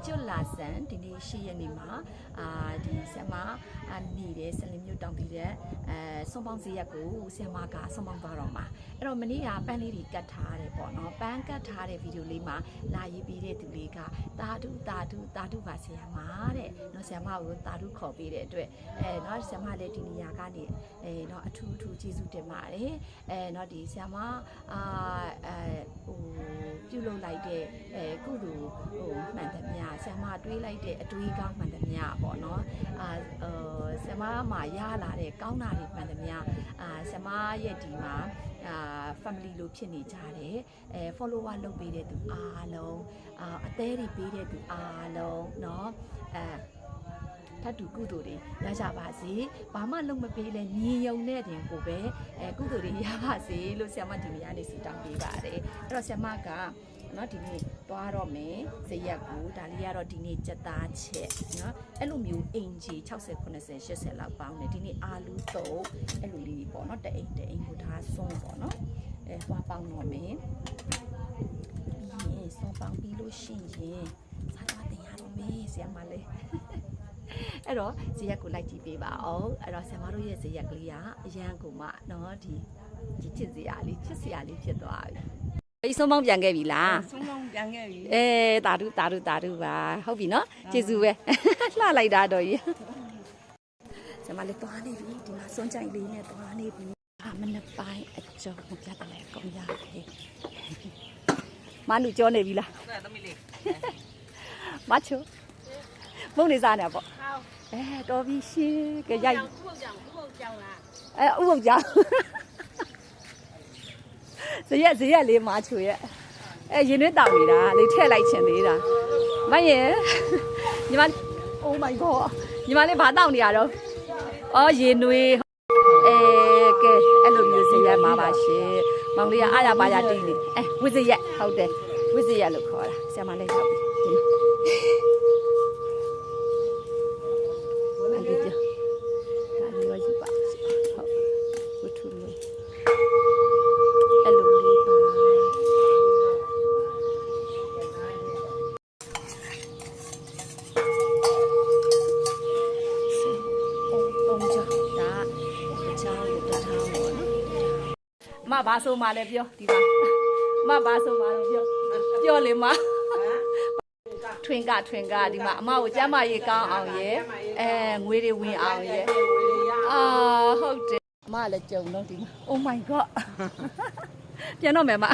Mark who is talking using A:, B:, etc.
A: ကျွတ်လာဆန်ဒီနေ့ရှိရနေမှာဒီဆမ်မနေတဲ့ဆလင်မြို့တောင်ပြည်တဲ့ဆွန်ပေါင်းစရက်ကိုဆမ်မကဆွန်ပေါင်းသွားတော့မှာအဲ့တော့မနေ့ကပန်းလေးတွေကတ်ထားတယ်ပေါ့နော်ပန်းကတ်ထားတဲ့ဗီဒီယိုလေးမှာလာရေးပေးတဲ့သူလေးကတာတုပါဆရာမတဲ့နော်ဆရာမကိုတာတုခေါ်ပေးတဲ့အတွက်နော်ဆရာမလည်းဒီနေရာကနေနော်အထူးကျေးဇူးတင်ပါတယ်နော်ဒီဆရာမပြုလုပ်လိုက်တဲ့ကုသိုလ်မှန်သမျှဆရာမတွေးလိုက်တဲ့အတွေးကောင်းမှန်သမျှပေါ့နော်ဆရာမမှာရလာတဲ့ကောင်းတာတွေမှန်သမျှဆရာမရဲ့ဒီမှာfamily လို့ဖြစ်နေကြတယ်follower လုပ်ပေးတဲ့သူအားလုံးအသေးတွေပေးတဲ့သူအားလုံးเนาะထပ်တူကုသိုလ်တွေရကြပါစေဘာမှလုံးမပေးလဲညီယုံတဲ့တင်ကိုပဲကုသိုလ်တွေရပါစေလို့ဆရာမဒီနေ့ကနေဆုတောင်းပေးပါတယ်အဲ့တော့ဆရာမကနော်ဒီနေ့သွားတော့မယ်ဇရက်ကိုဒါလေးကတော့ဒီနေ့ကြက်သားချက်နော်အဲ့လိုမျိုးအင်ဂျီ60 90 80လောက်ပေါင်းတယ်ဒီနေ့အာလူးတုပ်အဲ့လိုလေးပေါ့နော်တအိမ်ကိုဒါစွန်းပေါ့နော်သွားပေါင်းတော့မယ်ပြီးရင်စွန်းပေါင်းပြီးလို့ရှိရင်စားသွားတင်ရတော့မယ်ဆရာမလေးအဲ့တော့ဇရက်ကိုလိုက်ကြည့်ပေးပါအောင်အဲ့တော့ဆရာမတို့ရဲ့ဇရက်ကလေးကအရန်ကိုမှနော်ဒီချစ်စရာလေးဖြစ်သွားပြီဆုံးပေါင်းပြန်ခဲ့ပြီလား
B: ဆုံးပေါင်းပြန်ခဲ့ပြီ
A: တာဓုပါဟုတ်ပြီနော်ကျေးဇူးပဲလှလိုက်တာတော့ကြီးဆရာမလေးသွားနေပြီဒီမှာစွန့်ကြိုင်လေးနဲ့သွားနေပြီမနက်ပိုင်းအကျော်မပြတ်တယ်လေကောင်းရတယ်မနုကြောနေပြီလား
B: ဟုတ်ကဲ့သမီးလေး
A: မချိုမုံနေစားနေပေါ့တော်ပြီရှင်ကရိုက်
B: ဥပုပ်ကြောင်လား
A: ဥပုပ်ကြောင်ဇရက်လေးမချိုရဲ့ရင်သွေးတောင်နေတာလေးထည့်လိုက်ချင်သေးတာမရဲ့ညီမ Oh my god ညီမလေးဘာတောက်နေရတော့ရင်သွေးကဲအဲ့လိုမျိုးဇရက်မှာပါရှင်မောင်လေးကအားရပါရတီးနေဝစ်ဇရက်ဟုတ်တယ်ဝစ်ဇရက်လို့ခေါ်တာဆရာမလေးရောက်ပြီမဘာဆိုမှလည်းပြောဒီမှာမဘာဆိုမှလည်းပြောလေမထွင်ကဒီမှာအမကိုကျမ်းမာရေးကောင်းအောင်ရဲ့ငွေတွေဝင်အောင်ရဲ့ဟုတ်တယ်အမလည်းကြုံတော့ဒီမှာ Oh my god ပြန်တော့မယ်မ